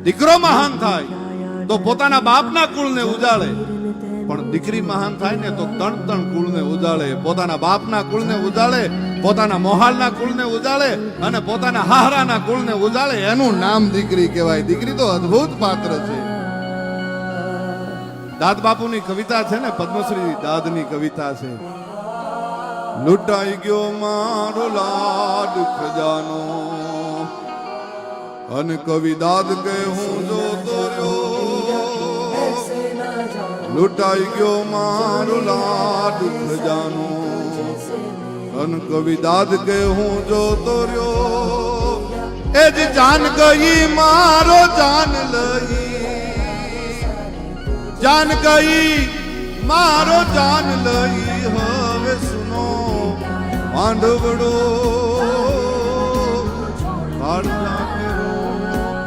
દીકરો મહાન થાય તો પોતાના બાપના કુળને ઉજાળે, પણ દીકરી મહાન થાય ને તો ત્રણ ત્રણ કુળને ઉજાળે. પોતાના બાપના કુળને ઉજાળે, પોતાના મોહાલના કુળને ઉજાળે અને પોતાના હાહરાના કુળને ઉજાળે. એનું નામ દીકરી કહેવાય. દીકરી તો અદ્ભુત પાત્ર છે. દાદ બાપુની કવિતા છે ને, પદ્મશ્રી દાદની કવિતા છે. લૂંટાઈ ગયો મારો લાડ ખજાનો, અને કવિ દાદ કે હું જોતો રહ્યો. લૂંટાઈ ગયો મારો લાડ ખજાનો, અને કવિ દાદ કે હું જોતો રહ્યો. એ જ જાન ગઈ મારો જાન લઈ, જાન ગઈ મારો જાન લઈ. હવે સુનો માંડવડો